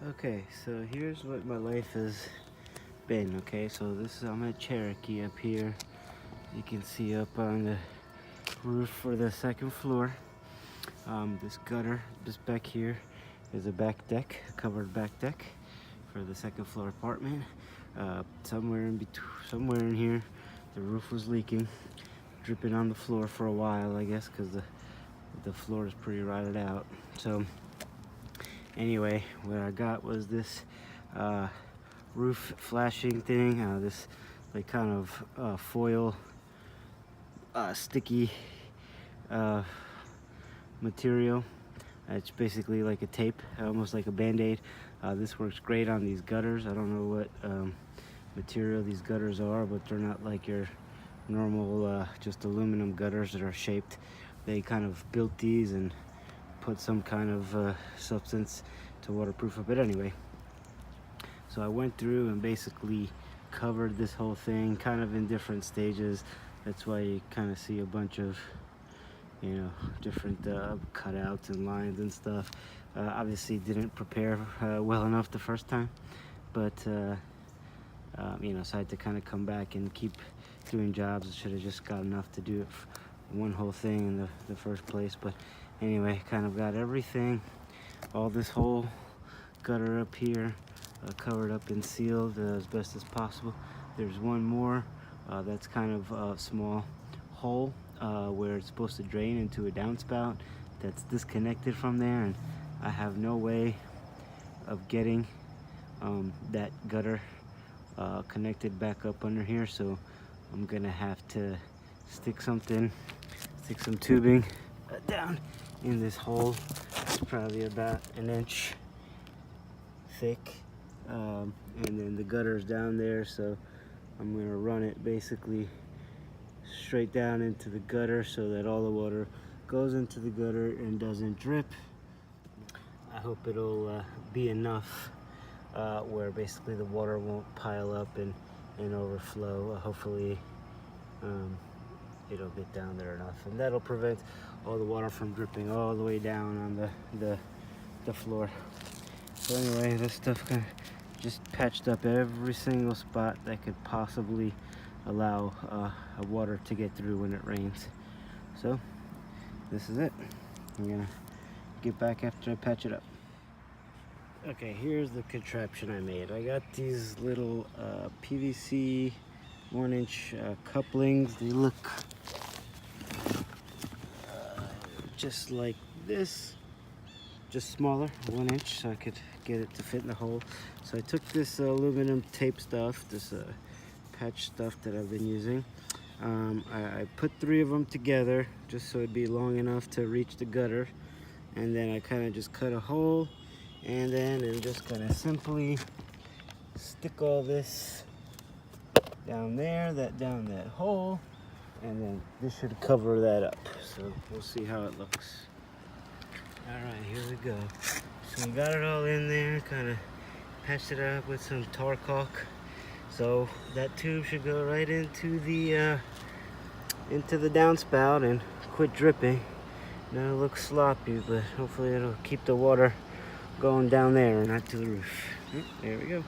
Okay, so here's what my life has been. Okay, so I'm at Cherokee up here. You can see up on the roof for the second floor. This gutter just back here is a back deck, a covered back deck for the second floor apartment. Somewhere in here, the roof was leaking, dripping on the floor for a while, I guess, because the floor is pretty rotted out. So anyway, what I got was this roof flashing thing, this like kind of foil sticky material. It's basically like a tape, almost like a band-aid. This works great on these gutters. I don't know what material these gutters are, but they're not like your normal just aluminum gutters that are shaped. They kind of built these and put some kind of substance to waterproof it. But anyway, so I went through and basically covered this whole thing kind of in different stages. That's why you kind of see a bunch of, you know, different cutouts and lines and stuff. Obviously didn't prepare well enough the first time, but you know, so I had to kind of come back and keep doing jobs. I should have just got enough to do it one whole thing in the first place. But anyway, kind of got everything, all this whole gutter up here covered up and sealed as best as possible. There's one more that's kind of a small hole where it's supposed to drain into a downspout that's disconnected from there, and I have no way of getting that gutter connected back up under here, so I'm gonna have to stick some tubing down in this hole. It's probably about an inch thick, and then the gutter's down there, so I'm gonna run it basically straight down into the gutter so that all the water goes into the gutter and doesn't drip. I hope it'll be enough where basically the water won't pile up and overflow. Hopefully it'll get down there enough, and that'll prevent all the water from dripping all the way down on the floor. So anyway, this stuff kind of just patched up every single spot that could possibly allow water to get through when it rains. So this is it. I'm gonna get back after I patch it up. Okay, here's the contraption I made. I got these little PVC 1-inch couplings. They look just like this, just smaller, 1 inch, so I could get it to fit in the hole. So I took this aluminum tape stuff, this patch stuff that I've been using. I put 3 of them together just so it'd be long enough to reach the gutter, and then I kind of just cut a hole, and then I'm just gonna simply stick all this down there, down that hole, and then this should cover that up. So we'll see how it looks. All right, here we go. So we got it all in there, kind of patched it up with some tar caulk. So that tube should go right into the downspout and quit dripping. Now it looks sloppy, but hopefully it'll keep the water going down there and not to the roof. There we go.